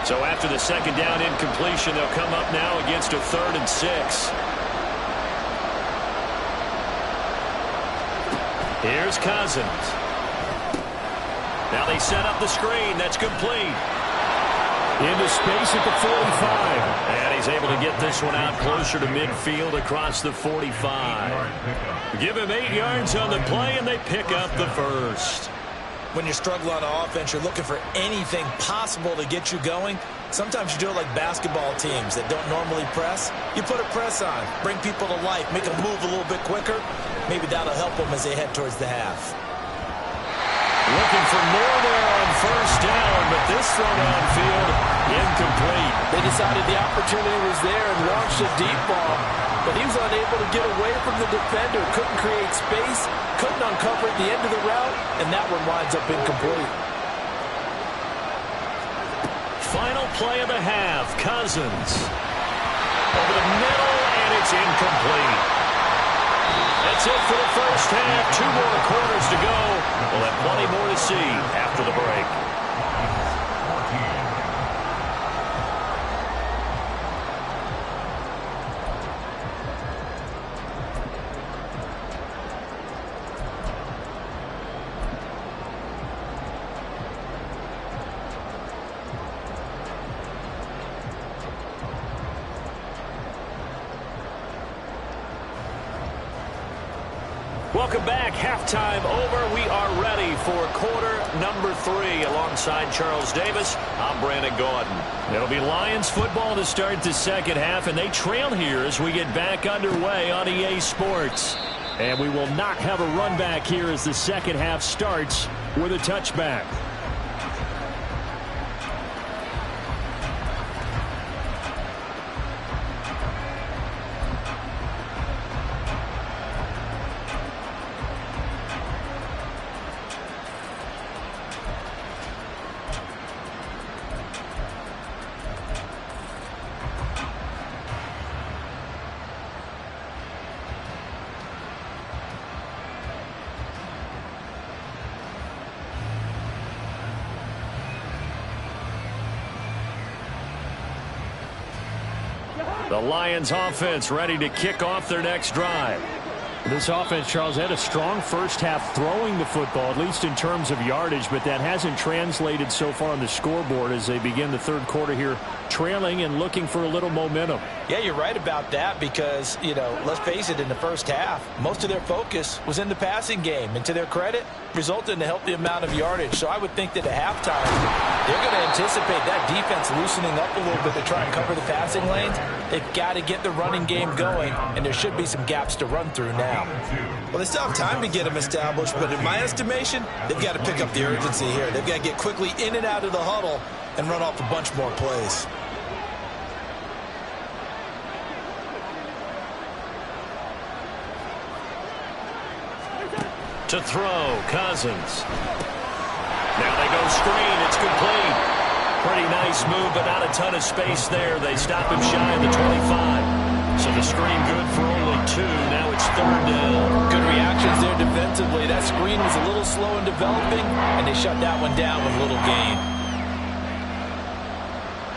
So after the second down incompletion, they'll come up now against a 3rd and 6. Here's Cousins. Now they set up the screen. That's complete. Into space at the 45. And he's able to get this one out closer to midfield across the 45. Give him 8 yards on the play, and they pick up the first. When you struggle on offense, you're looking for anything possible to get you going. Sometimes you do it like basketball teams that don't normally press. You put a press on, bring people to life, make them move a little bit quicker. Maybe that'll help them as they head towards the half. Looking for more there on first down, but this throw downfield incomplete. They decided the opportunity was there and launched a deep ball, but he was unable to get away from the defender, couldn't create space, couldn't uncover at the end of the route, and that one winds up incomplete. Final play of the half, Cousins. Over the middle, and it's incomplete. That's it for the first half. 2 more quarters to go. We'll have plenty more to see after the break. Welcome back. Halftime over. We are ready for quarter number 3. Alongside Charles Davis, I'm Brandon Gaudin. It'll be Lions football to start the second half, and they trail here as we get back underway on EA Sports. And we will not have a run back here as the second half starts with a touchback. The Lions offense ready to kick off their next drive. This offense, Charles, had a strong first half throwing the football, at least in terms of yardage, but that hasn't translated so far on the scoreboard as they begin the third quarter here, trailing and looking for a little momentum. Yeah, you're right about that because, let's face it, in the first half, most of their focus was in the passing game. And to their credit, resulted in a healthy amount of yardage. So I would think that at halftime, they're going to anticipate that defense loosening up a little bit to try and cover the passing lanes. They've got to get the running game going, and there should be some gaps to run through now. Well, they still have time to get them established, but in my estimation, they've got to pick up the urgency here. They've got to get quickly in and out of the huddle and run off a bunch more plays. To throw, Cousins. Now they go screen. It's complete. Pretty nice move, but not a ton of space there. They stop him shy of the 25. So the screen good for only 2. Now it's 3rd down. Good reactions there defensively. That screen was a little slow in developing, and they shut that one down with little gain.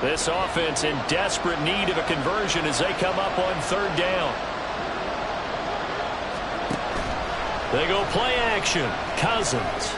This offense in desperate need of a conversion as they come up on 3rd down. They go play action. Cousins.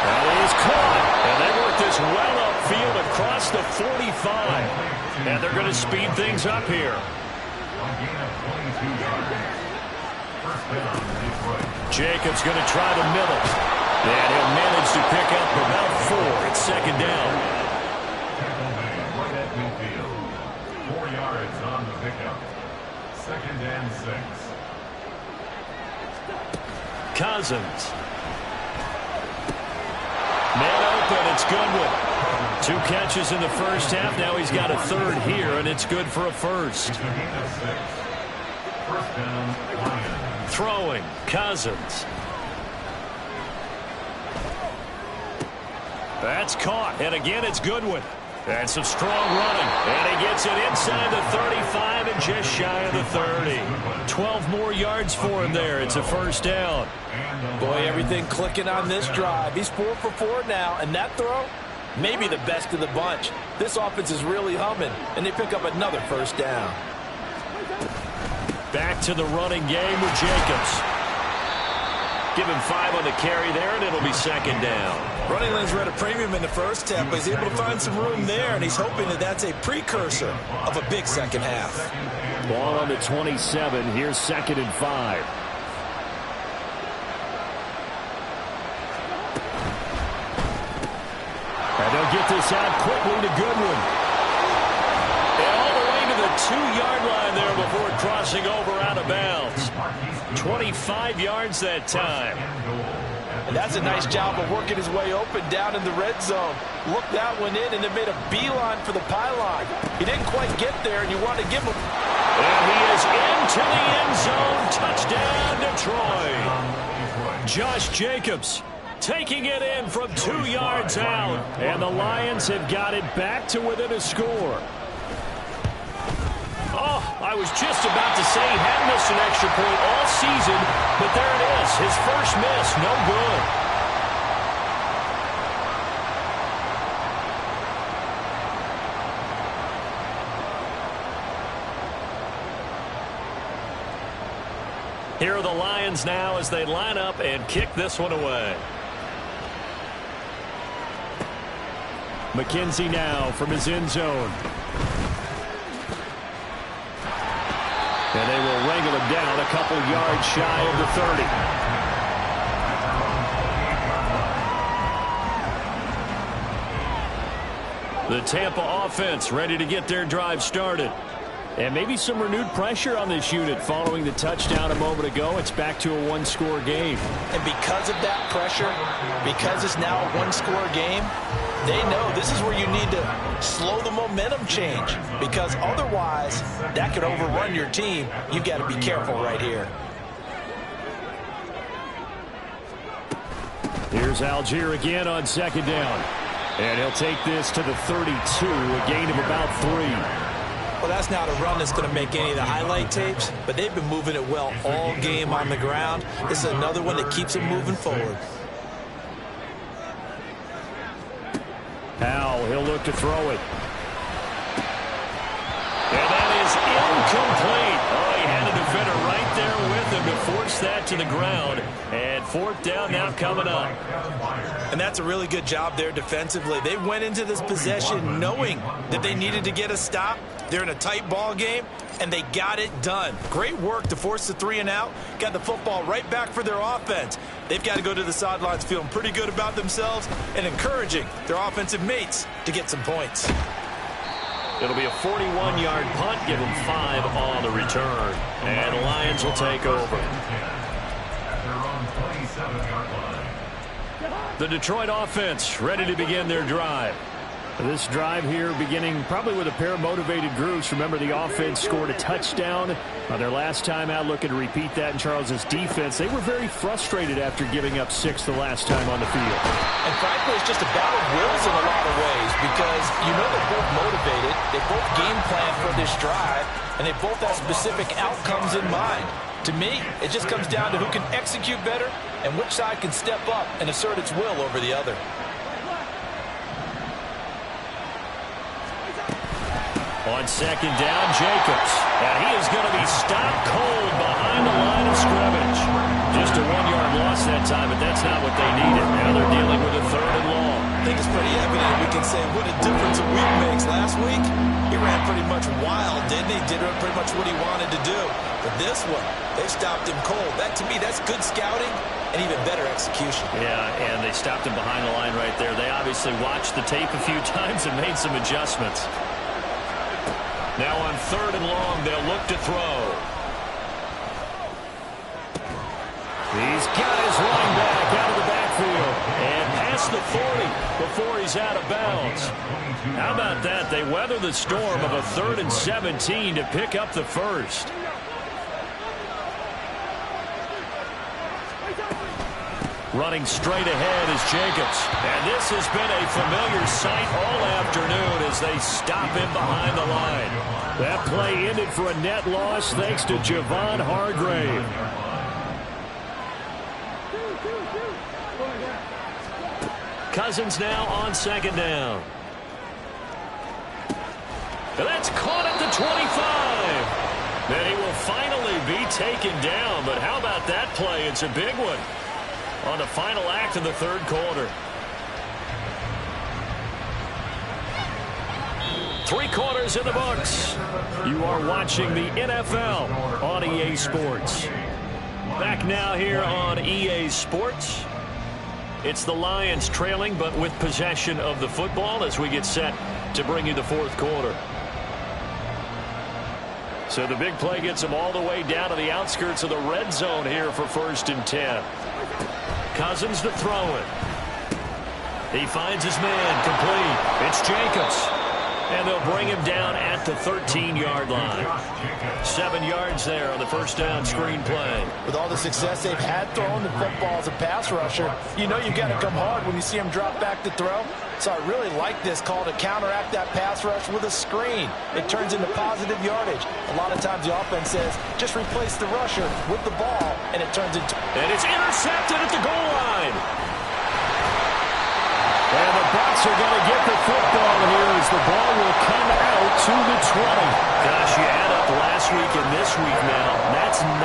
That is caught. And they work this well upfield across the 45. And they're going to speed things up here. Jacobs going to try the middle. And he'll manage to pick up about 4. It's 2nd down. Right at midfield. 4 yards on the pickup. 2nd and 6. Cousins. Man open, it's Goodwin. 2 catches in the first half. Now he's got a 3rd here, and it's good for a first. First down, Lions. Throwing, Cousins. That's caught, and again it's Goodwin. And some strong running. And he gets it inside the 35 and just shy of the 30. 12 more yards for him there. It's a first down. Boy, everything clicking on this drive. He's 4 for 4 now, and that throw, maybe the best of the bunch. This offense is really humming, and they pick up another first down. Back to the running game with Jacobs. Give him 5 on the carry there, and it'll be second down. Running lanes were at a premium in the first half, but he's able to find some room there, and he's hoping that that's a precursor of a big second half. Ball on the 27. Here's 2nd and 5. And they'll get this out quickly to Goodwin. And all the way to the 2-yard line there before crossing over out of bounds. 25 yards that time. And that's a nice job of working his way open down in the red zone. Looked that one in and then made a beeline for the pylon. He didn't quite get there, and you want to give him. And he is into the end zone. Touchdown, Detroit. Josh Jacobs taking it in from 2 yards out. And the Lions have got it back to within a score. Oh, I was just about to say he hadn't missed an extra point all season, but there it is. His first miss, no good. Here are the Lions now as they line up and kick this one away. McKenzie now from his end zone. And they will wrangle him down a couple yards shy of the 30. The Tampa offense ready to get their drive started. And maybe some renewed pressure on this unit following the touchdown a moment ago. It's back to a 1-score game. And because of that pressure, because it's now a 1-score game, they know this is where you need to slow the momentum change, because otherwise that could overrun your team. You've got to be careful right here. Here's Algier again on 2nd down. And he'll take this to the 32, a gain of about 3. Well, that's not a run that's going to make any of the highlight tapes, but they've been moving it well all game on the ground. This is another one that keeps them moving forward. Powell, he'll look to throw it. And that is incomplete. Oh, he had a defender right there with him to force that to the ground. And 4th down now coming up. And that's a really good job there defensively. They went into this possession knowing that they needed to get a stop. They're in a tight ball game, and they got it done. Great work to force the 3 and out. Got the football right back for their offense. They've got to go to the sidelines feeling pretty good about themselves and encouraging their offensive mates to get some points. It'll be a 41-yard punt. Give them 5 on the return. And the Lions will take over. The Detroit offense ready to begin their drive. This drive here beginning probably with a pair of motivated groups. Remember, the offense scored a touchdown on their last time out. Looking to repeat that in Charles's defense. They were very frustrated after giving up 6 the last time on the field. And frankly, it's just a battle of wills in a lot of ways, because you know they're both motivated. They both game plan for this drive, and they both have specific outcomes in mind. To me, it just comes down to who can execute better and which side can step up and assert its will over the other. On 2nd down, Jacobs. And he is going to be stopped cold behind the line of scrimmage. Just a 1-yard loss that time, but that's not what they needed. Now they're dealing with a 3rd and long. I think it's pretty evident. We can say what a difference a week makes. Last week, he ran pretty much wild, didn't he? Did pretty much what he wanted to do. But this one, they stopped him cold. That, to me, that's good scouting and even better execution. Yeah, and they stopped him behind the line right there. They obviously watched the tape a few times and made some adjustments. Now on 3rd and long, they'll look to throw. He's got his running back out of the backfield and past the 40 before he's out of bounds. How about that? They weather the storm of a 3rd and 17 to pick up the first. Running straight ahead is Jacobs. And this has been a familiar sight all afternoon as they stop him behind the line. That play ended for a net loss thanks to Javon Hargrave. Cousins now on second down. And that's caught at the 25. And he will finally be taken down. But how about that play? It's a big one on the final act of the third quarter. 3 quarters in the books. You are watching the NFL on EA Sports. Back now here on EA Sports. It's the Lions trailing, but with possession of the football as we get set to bring you the fourth quarter. So the big play gets them all the way down to the outskirts of the red zone here for 1st and 10. Cousins to throw it. He finds his man complete. It's Jacobs. And they'll bring him down at the 13-yard line. 7 yards there on the first down screen play. With all the success they've had throwing the football as a pass rusher, you know you've got to come hard when you see him drop back to throw. So I really like this call to counteract that pass rush with a screen. It turns into positive yardage. A lot of times the offense says, just replace the rusher with the ball, and it turns into... And it's intercepted at the goal line. And the Bucs are going to get the football here as the ball will come out to the 20. Gosh, you add up last week and this week now. That's 9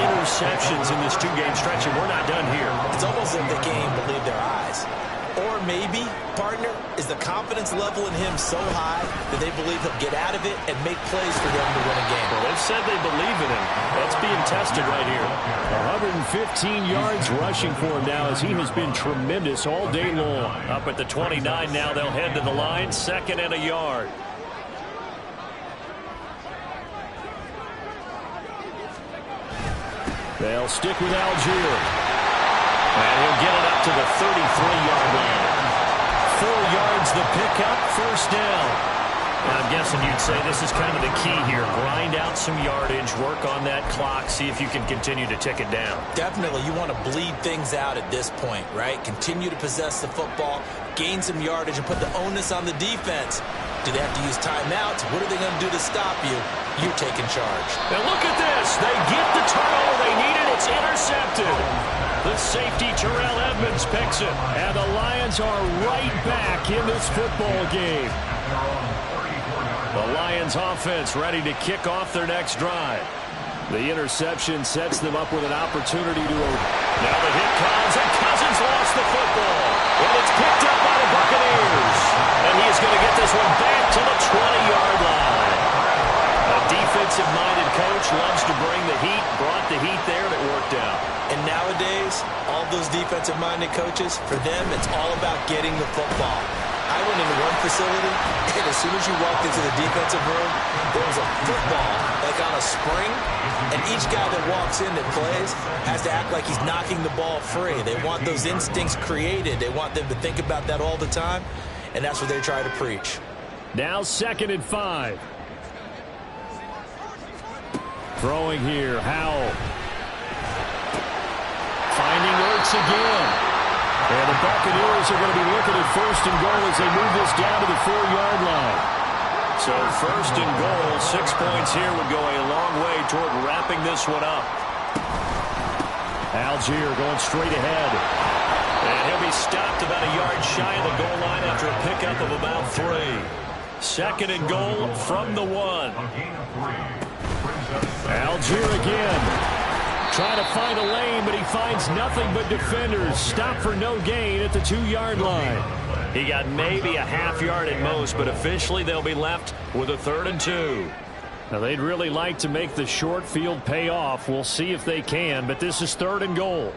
interceptions in this 2-game stretch, and we're not done here. It's almost like the game believed their eyes. Or maybe, partner, is the confidence level in him so high that they believe he'll get out of it and make plays for them to win a game. Well, they've said they believe in him. That's being tested right here. 115 yards rushing for him now as he has been tremendous all day long. Up at the 29 now, they'll head to the line, 2nd and a yard. They'll stick with Algier. And he'll get it up to the 33-yard line. 4 yards the pickup, 1st down. I'm guessing you'd say this is kind of the key here. Grind out some yardage, work on that clock, see if you can continue to tick it down. Definitely, you want to bleed things out at this point, right? Continue to possess the football, gain some yardage, and put the onus on the defense. Do they have to use timeouts? What are they going to do to stop you? You're taking charge. And look at this. They get the turnover they needed. It's intercepted. The safety, Terrell Edmunds, picks it. And the Lions are right back in this football game. The Lions offense ready to kick off their next drive. The interception sets them up with an opportunity to... Now the hit comes, and Cousins lost the football. And it's picked up by the Buccaneers. And he is going to get this one back to the 20-yard line. A defensive-minded coach loves to bring the heat, brought the heat there, and it worked out. And nowadays, all those defensive-minded coaches, for them, it's all about getting the football. I went into one facility, and as soon as you walked into the defensive room, there was a football, like on a spring, and each guy that walks in that plays has to act like he's knocking the ball free. They want those instincts created. They want them to think about that all the time, and that's what they try to preach. Now 2nd and 5. Throwing here, Howell. Finding Ertz again. And the Buccaneers are going to be looking at 1st and goal as they move this down to the 4-yard line. So 1st and goal, 6 points here would go a long way toward wrapping this one up. Algier going straight ahead. And he'll be stopped about a yard shy of the goal line after a pickup of about 3. 2nd and goal from the 1. Algier again. Trying to find a lane, but he finds nothing but defenders. Stop for no gain at the 2-yard line. He got maybe a half yard at most, but officially they'll be left with a 3rd and 2. Now they'd really like to make the short field pay off. We'll see if they can, but this is 3rd and goal.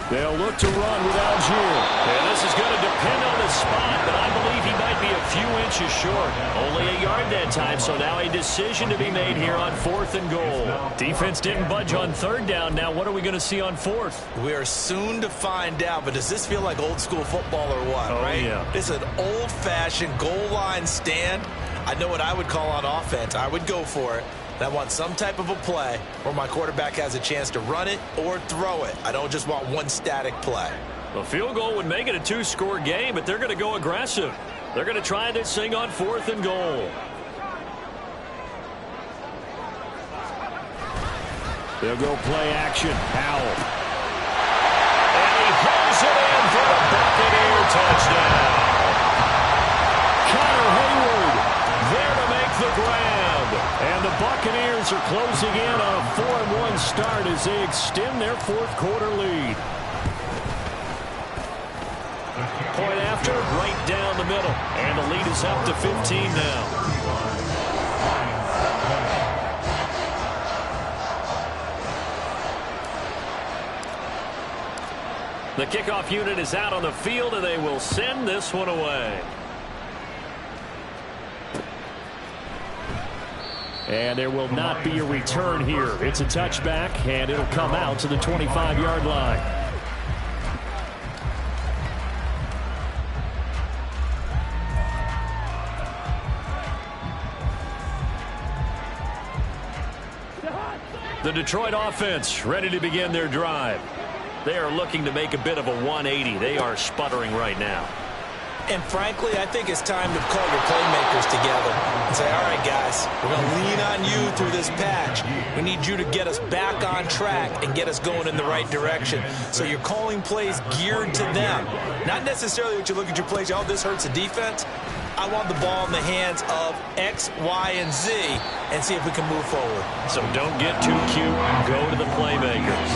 They'll look to run with Algier. And this is going to depend on the spot, but I believe he might be a few inches short. Only a yard that time, so now a decision to be made here on 4th and goal. Defense didn't budge on 3rd down. Now what are we going to see on 4th? We are soon to find out, but does this feel like old school football or what, right? Yeah. This is an old-fashioned goal line stand. I know what I would call on offense. I would go for it. I want some type of a play where my quarterback has a chance to run it or throw it. I don't just want one static play. A field goal would make it a 2-score game, but they're going to go aggressive. They're going to try this thing on 4th and goal. They'll go play action. Howell. Lions are closing in on a 4-1 start as they extend their fourth quarter lead. Point after, right down the middle. And the lead is up to 15 now. The kickoff unit is out on the field, and they will send this one away. And there will not be a return here. It's a touchback, and it'll come out to the 25-yard line. The Detroit offense ready to begin their drive. They are looking to make a bit of a 180. They are sputtering right now. And frankly, I think it's time to call your playmakers together and say, all right, guys, we're going to lean on you through this patch. We need you to get us back on track and get us going in the right direction. So you're calling plays geared to them. Not necessarily that you look at your plays, oh, this hurts the defense. I want the ball in the hands of X, Y, and Z and see if we can move forward. So don't get too cute. Go to the playmakers.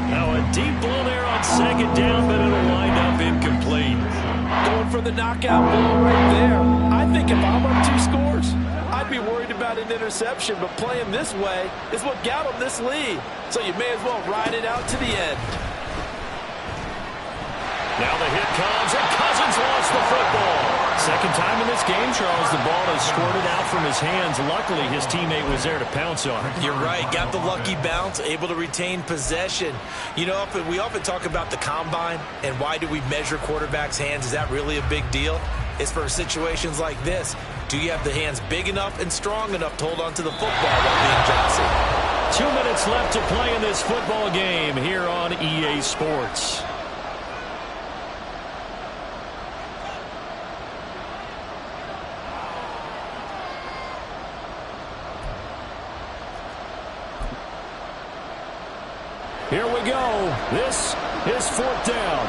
Now a deep ball there on second down, but it'll wind up incomplete. Going for the knockout ball right there. I think if I'm up 2 scores, I'd be worried about an interception, but playing this way is what got them this lead. So you may as well ride it out to the end. Now the hit comes, and Cousins lost the football. Second time in this game, Charles, the ball has squirted out from his hands. Luckily, his teammate was there to pounce on it. You're right. Got the lucky bounce, able to retain possession. You know, we often talk about the combine and why do we measure quarterbacks' hands. Is that really a big deal? It's for situations like this. Do you have the hands big enough and strong enough to hold on to the football while being jostled? 2 minutes left to play in this football game here on EA Sports. Here we go. This is fourth down.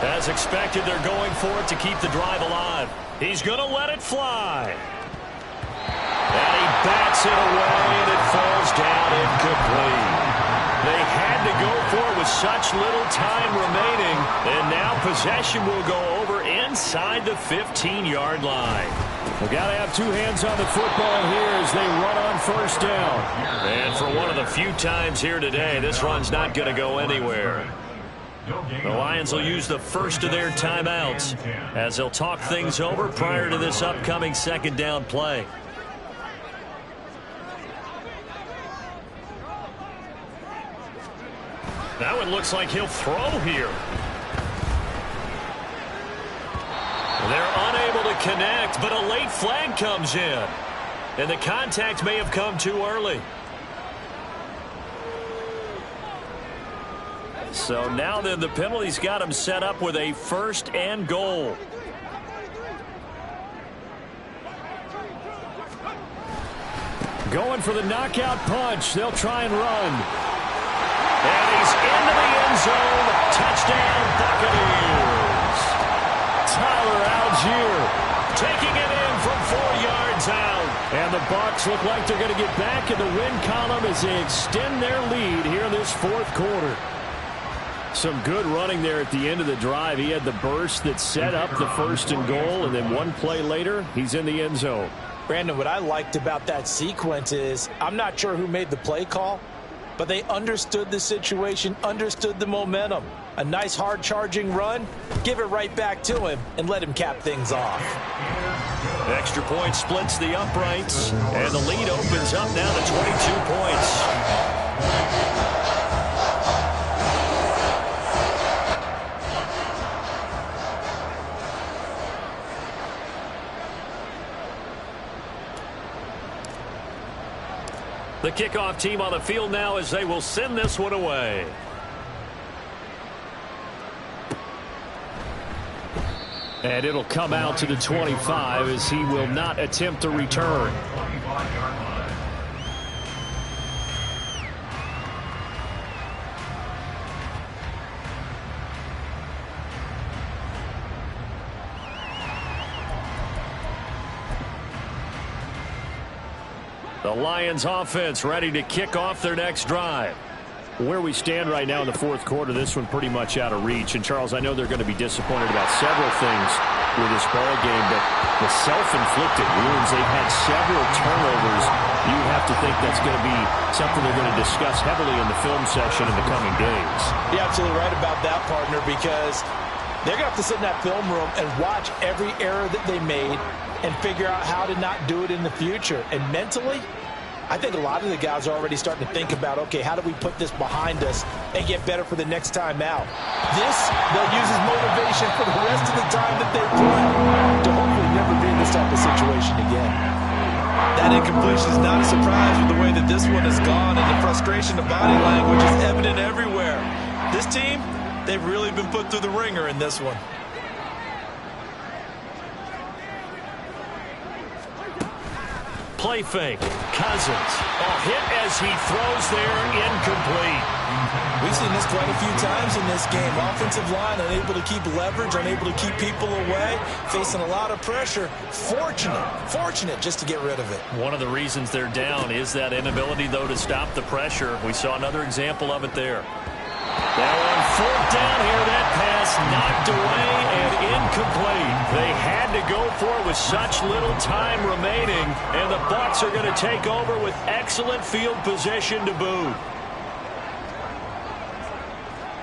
As expected, they're going for it to keep the drive alive. He's going to let it fly. And he bats it away, and it falls down incomplete. They had to go for it with such little time remaining, and now possession will go over inside the 15-yard line. We've got to have 2 hands on the football here as they run on first down. And for one of the few times here today, this run's not going to go anywhere. The Lions will use the first of their timeouts as they'll talk things over prior to this upcoming second down play. Now it looks like he'll throw here. They're unable to connect, but a late flag comes in. And the contact may have come too early. So now then the penalty's got him set up with a 1st and goal. Going for the knockout punch. They'll try and run. And he's into the end zone. Touchdown, Buccaneers. Tyler Algier taking it in from 4 yards out. And the Bucs look like they're going to get back in the win column as they extend their lead here in this fourth quarter. Some good running there at the end of the drive. He had the burst that set up the 1st and goal, and then one play later, he's in the end zone. Brandon, what I liked about that sequence is I'm not sure who made the play call, but they understood the situation, understood the momentum. A nice hard-charging run, give it right back to him, and let him cap things off. Extra point splits the uprights, and the lead opens up now to 22 points. The kickoff team on the field now as they will send this one away. And it'll come out to the 25 as he will not attempt a return. The Lions offense ready to kick off their next drive. Where we stand right now in the fourth quarter, this one pretty much out of reach. And, Charles, I know they're going to be disappointed about several things with this ball game, but the self-inflicted wounds, they've had several turnovers. You have to think that's going to be something they're going to discuss heavily in the film session in the coming days. You're absolutely right about that, partner, because they're going to have to sit in that film room and watch every error that they made and figure out how to not do it in the future. And mentally, I think a lot of the guys are already starting to think about, okay, how do we put this behind us and get better for the next time out? This, they'll use as motivation for the rest of the time that they play to hopefully never be in this type of situation again. That incompletion is not a surprise with the way that this one has gone, and the frustration of body language is evident everywhere. This team, they've really been put through the ringer in this one. Play fake. Cousins. A hit as he throws there, incomplete. We've seen this quite a few times in this game. Offensive line unable to keep leverage, unable to keep people away, facing a lot of pressure. Fortunate just to get rid of it. One of the reasons they're down is that inability, though, to stop the pressure. We saw another example of it there. Now on fourth down here, that pass knocked away and incomplete. They had to go for it with such little time remaining, and the Bucs are going to take over with excellent field position to boot.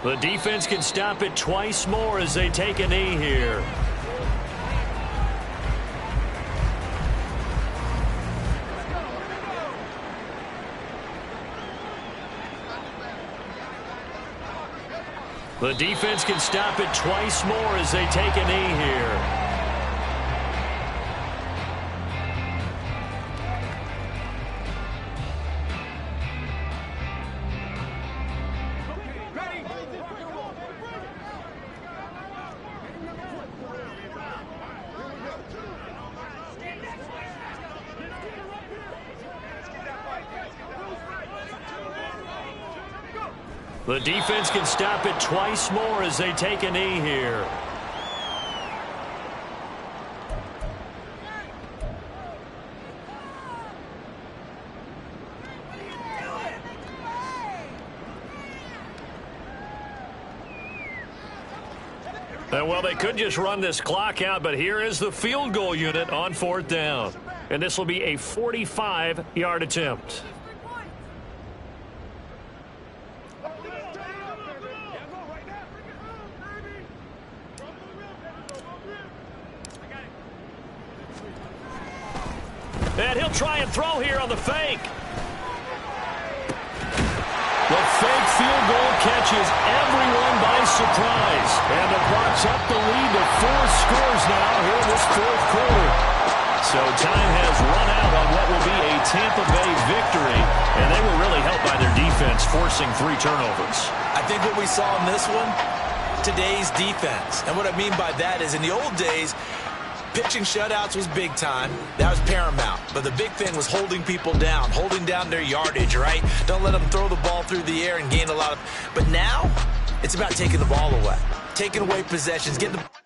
The defense can stop it twice more as they take a knee here. The defense can stop it twice more as they take a knee here. The defense can stop it twice more as they take a knee here. And well, they could just run this clock out, but here is the field goal unit on fourth down. And this will be a 45-yard attempt. And he'll try and throw here on the fake. The fake field goal catches everyone by surprise. And the Bucs up the lead to 4 scores now here in this fourth quarter. So time has run out on what will be a Tampa Bay victory. And they were really helped by their defense, forcing 3 turnovers. I think what we saw in this one, today's defense. And what I mean by that is in the old days, pitching shutouts was big time. That was paramount. But the big thing was holding people down, holding down their yardage, right? Don't let them throw the ball through the air and gain a lot of... But now, it's about taking the ball away, taking away possessions, getting the...